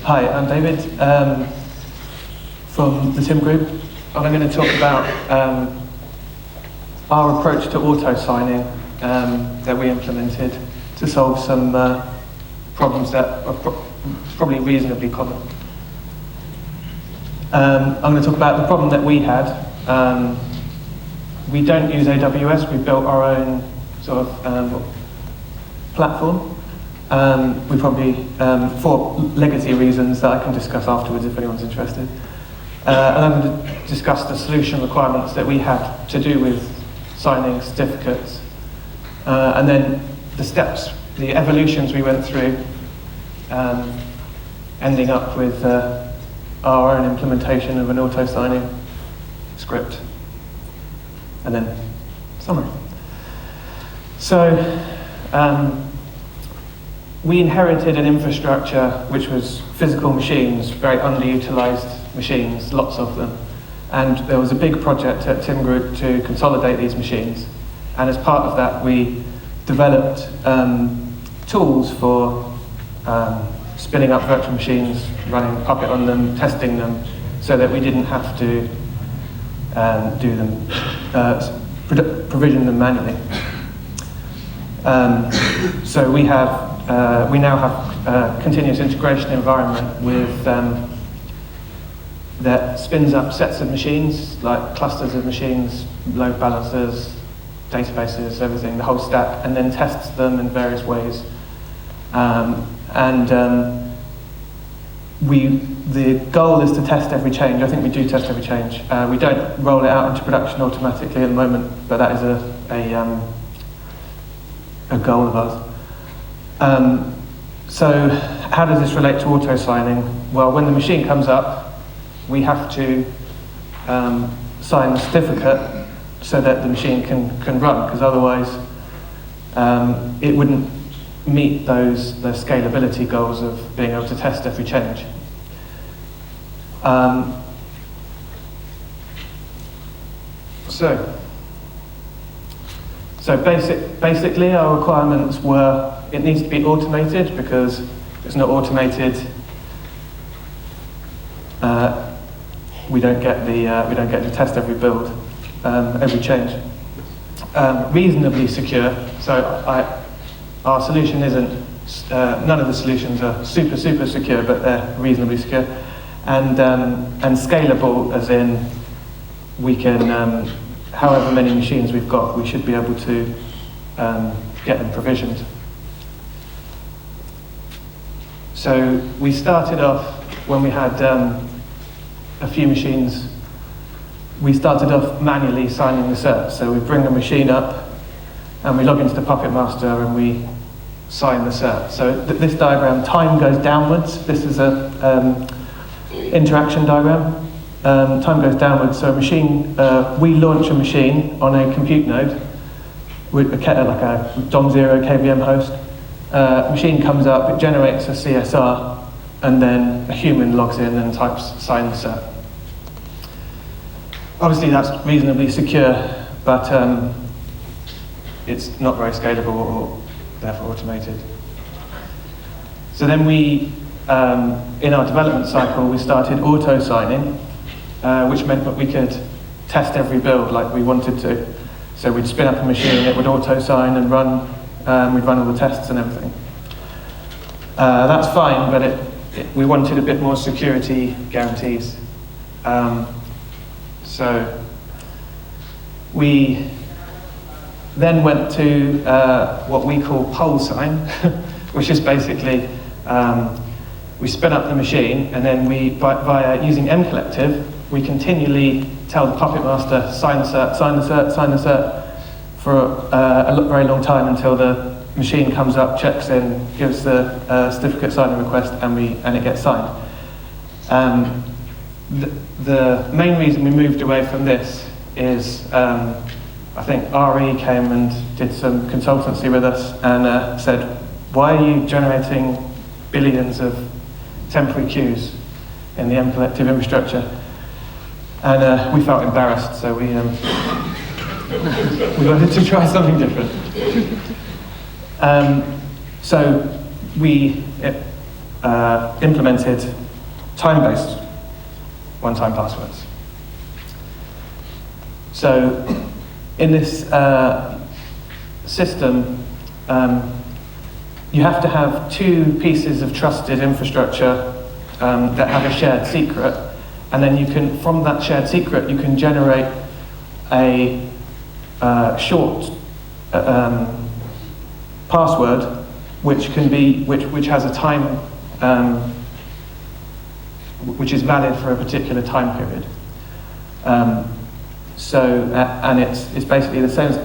Hi, I'm David from the Tim Group, and I'm going to talk about our approach to auto-signing that we implemented to solve some problems that are probably reasonably common. I'm going to talk about the problem that we had. We don't use AWS, we built our own sort of platform. We probably, for legacy reasons that I can discuss afterwards if anyone's interested. And I'm going to discuss the solution requirements that we had to do with signing certificates. And then the steps, the evolutions we went through, ending up with our own implementation of an auto-signing script. And then summary. So, we inherited an infrastructure which was physical machines, very underutilized machines, lots of them. And there was a big project at Tim Group to consolidate these machines. And as part of that, we developed tools for spinning up virtual machines, running Puppet on them, testing them, so that we didn't have to do them, provision them manually. So we now have a continuous integration environment with that spins up sets of machines, like clusters of machines, load balancers, databases, everything, the whole stack, and then tests them in various ways. The goal is to test every change. I think we do test every change. We don't roll it out into production automatically at the moment, but that is a goal of ours. So how does this relate to auto-signing? Well, when the machine comes up, we have to sign the certificate so that the machine can run, because otherwise it wouldn't meet those scalability goals of being able to test every change. So basically our requirements were it needs to be automated, because if it's not automated, we don't get to test every build, every change. Reasonably secure. So our solution isn't. None of the solutions are super secure, but they're reasonably secure, and scalable, as in we can. However many machines we've got, we should be able to get them provisioned. So we started off when we had a few machines. We started off manually signing the cert. So we bring the machine up, and we log into the Puppet Master, and we sign the cert. So this diagram, time goes downwards. This is a interaction diagram. Time goes downwards, so a machine, we launch a machine on a compute node with like a DOM0 KVM host. Machine comes up, it generates a CSR, and then a human logs in and types sign the cert. Obviously that's reasonably secure, but it's not very scalable or therefore automated. So then we, in our development cycle, we started auto-signing, which meant that we could test every build like we wanted to. So we'd spin up a machine, it would auto-sign and run, we'd run all the tests and everything. That's fine, but we wanted a bit more security guarantees. So we then went to what we call pole sign, which is basically we spin up the machine, and then via using mcollective, we continually tell the Puppet Master, sign the cert, sign the cert, sign the cert, for a very long time until the machine comes up, checks in, gives the certificate signing request, and it gets signed. The main reason we moved away from this is I think RE came and did some consultancy with us and said, why are you generating billions of temporary queues in the mcollective infrastructure? And we felt embarrassed, so we wanted to try something different. So implemented time-based one-time passwords. So in this system, you have to have two pieces of trusted infrastructure that have a shared secret, and then you can, from that shared secret, you can generate a short password which has a time which is valid for a particular time period. And it's basically the same as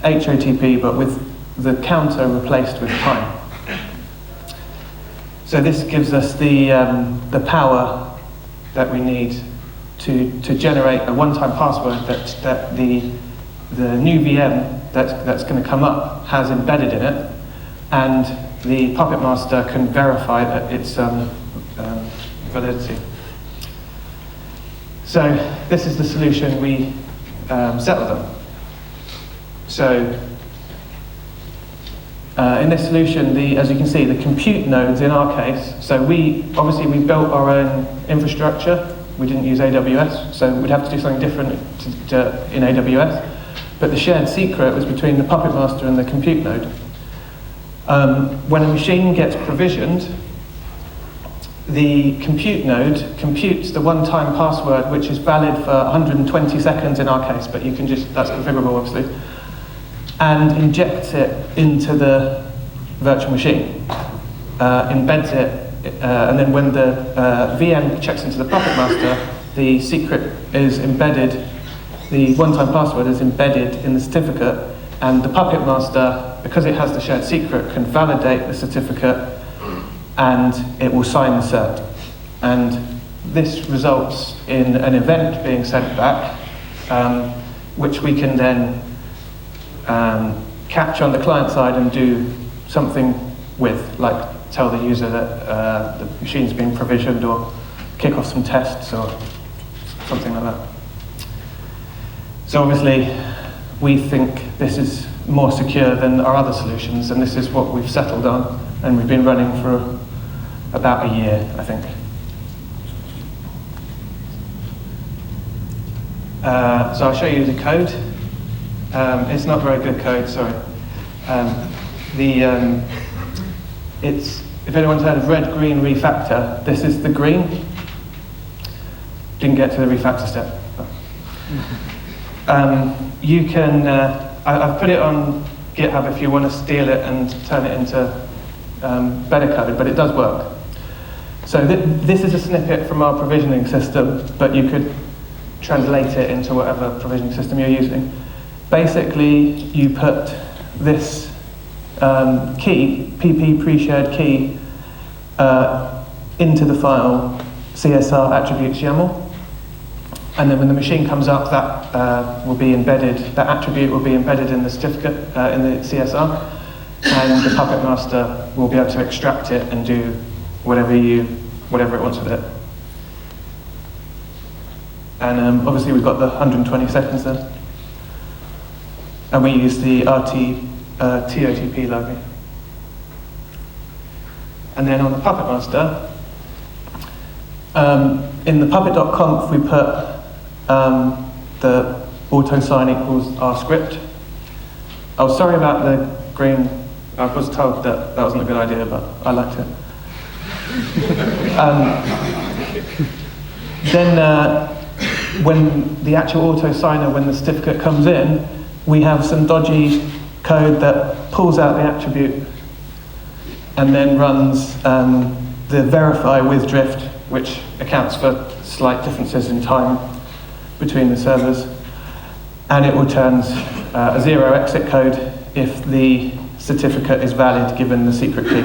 HOTP, but with the counter replaced with time. So this gives us the power that we need to generate a one-time password that the new VM that's going to come up has embedded in it, and the Puppet Master can verify that its validity. So this is the solution we settled on. So in this solution, as you can see, the compute nodes in our case, so we built our own infrastructure. We didn't use AWS, so we'd have to do something different in AWS. But the shared secret was between the Puppet Master and the compute node. When a machine gets provisioned, the compute node computes the one-time password, which is valid for 120 seconds in our case, but that's configurable obviously, and injects it into the virtual machine, embeds it, and then when the VM checks into the Puppet Master, the secret is embedded, the one-time password is embedded in the certificate, and the Puppet Master, because it has the shared secret, can validate the certificate and it will sign the cert. And this results in an event being sent back, which we can then capture on the client side and do something with, like tell the user that the machine's being provisioned, or kick off some tests or something like that. So obviously, we think this is more secure than our other solutions, and this is what we've settled on, and we've been running for about a year, I think. So I'll show you the code. It's not very good code, sorry. If anyone's heard of red-green refactor, this is the green. Didn't get to the refactor step. You can, I've put it on GitHub if you want to steal it and turn it into better code, but it does work. So this is a snippet from our provisioning system, but you could translate it into whatever provisioning system you're using. Basically, you put this key, PP pre-shared key, into the file CSR attributes YAML, and then when the machine comes up, that will be embedded. That attribute will be embedded in the certificate in the CSR, and the Puppet Master will be able to extract it and do whatever it wants with it. And obviously, we've got the 120 seconds there. And we use the TOTP library. And then on the Puppet Master, in the puppet.conf, we put the auto-sign equals our script. Oh, sorry about the green. I was told that wasn't a good idea, but I liked it. Then when the actual auto-signer, when the certificate comes in, we have some dodgy code that pulls out the attribute and then runs the verify with drift, which accounts for slight differences in time between the servers. And it returns a 0 exit code if the certificate is valid given the secret key.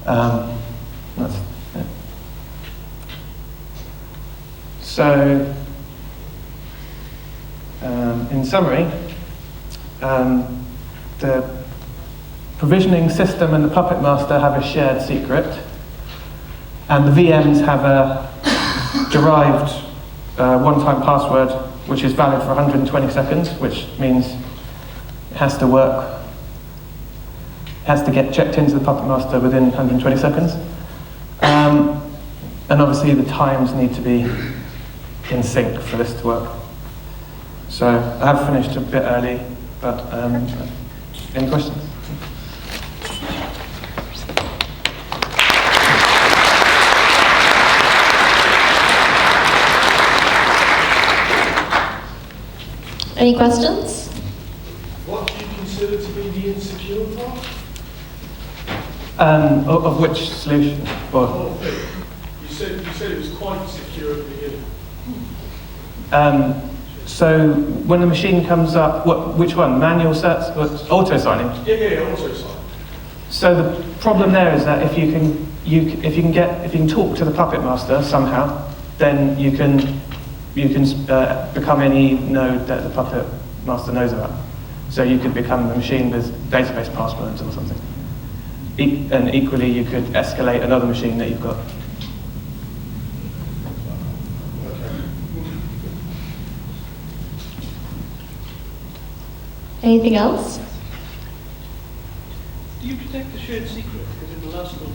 That's it. So, in summary, the provisioning system and the Puppet Master have a shared secret, and the VMs have a derived one-time password which is valid for 120 seconds, which means it has to work has to get checked into the Puppet Master within 120 seconds. And obviously the times need to be in sync for this to work. So I have finished a bit early, but any questions? Any questions? What do you consider to be the insecure part? Of which solution? The whole thing. You said it was quite secure at the beginning. So when the machine comes up, which one? Manual certs? Auto signing? Yeah, auto sign. So the problem there is that if you can talk to the Puppet Master somehow, then you can become any node that the Puppet Master knows about. So you could become a machine with database passwords or something. And equally, you could escalate another machine that you've got. Anything else? Do you protect the shared secret? Because in the last one,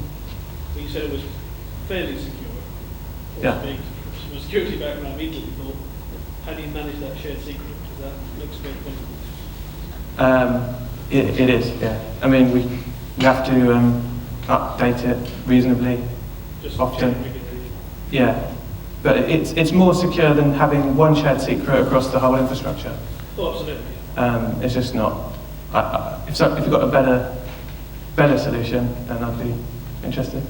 you said it was fairly secure. Yeah. From a security background, I immediately thought, how do you manage that shared secret? Because that looks very complicated. It is, yeah. I mean, we have to update it reasonably Just often. regularly. Yeah, but it's more secure than having one shared secret across the whole infrastructure. Oh, absolutely. It's just not. If you've got a better solution, then I'd be interested.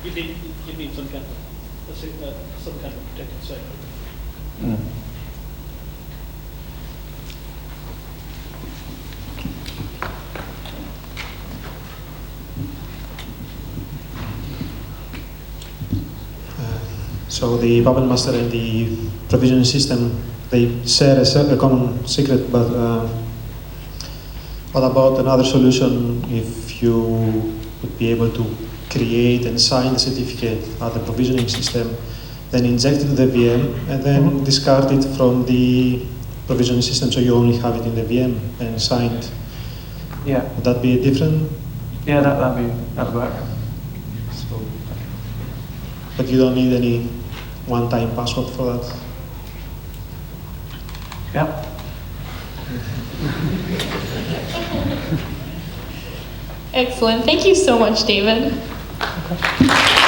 You need some kind of protected site. Mm. So the Puppet Master and the provisioning system, they share a common secret, but what about another solution if you would be able to create and sign the certificate at the provisioning system, then inject it to the VM, and then discard it from the provisioning system so you only have it in the VM and signed? Yeah. Would that be different? Yeah, that'd work. So, but you don't need any one-time password for that? Yeah. Excellent. Thank you so much, David. Okay.